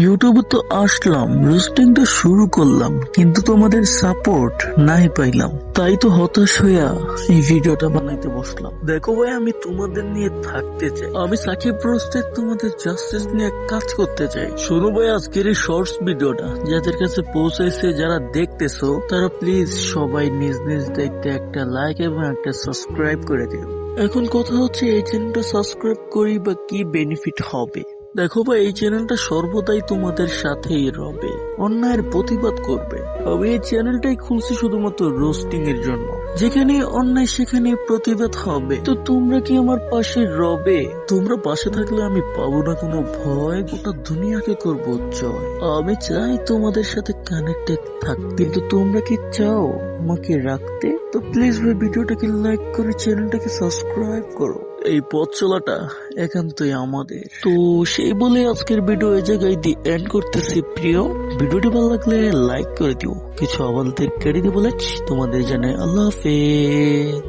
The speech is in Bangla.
ইউটিউবে তো আসলাম, রোস্টিংটা শুরু করলাম, কিন্তু তোমাদের সাপোর্ট নাই পাইলাম। তাই তো হতাশ হইয়া এই ভিডিওটা বানাইতে বসলাম। দেখো ভাই, আমি তোমাদের নিয়ে থাকতে চাই। আমি সাকিব রোস্টের তোমাদের জাস্টিস নিয়ে কাজ করতে চাই। শোনো ভাই, আজকের এই শর্টস ভিডিওটা যাদের কাছে পৌঁছাইছে, যারা দেখতেছো, তারা প্লিজ সবাই নিজ নিজ দেখতে একটা লাইক এবং একটা সাবস্ক্রাইব করে দিও। এখন কথা হচ্ছে, এই চ্যানেলটা সাবস্ক্রাইব করি বা কি বেনিফিট হবে? দেখো ভাই, এই চ্যানেলটা সর্বদাই তোমাদের সাথেই রবে, অন্যায়ের প্রতিবাদ করবে। আমি এই চ্যানেলটাই খুলছি শুধুমাত্র রোস্টিং এর জন্য। যেখানে অন্যায় সেখানে প্রতিবাদ হবে। তো তোমরা কি আমার পাশে রবে? তোমরা পাশে থাকলে আমি পাবো না কোনো ভয়, গোটা দুনিয়াকে করবো জয়। আমি চাই তোমাদের সাথে কানেক্টেড থাকতে, কিন্তু তোমরা কি চাও আমাকে রাখতে? তো প্লিজ ভাই, ভিডিওটাকে লাইক করে চ্যানেলটাকে সাবস্ক্রাইব করো। এই পথ চলাটা একান্তই আমাদের। তো সেই বলে আজকের ভিডিও এই জায়গায় দি এন্ড করতেছি। প্রিয়, ভিডিওটি ভালো লাগলে লাইক করে দিও। কিছু আমাদের কেড়ে দিয়ে বলে তোমাদের জানাই আল্লাহ হাফেজ।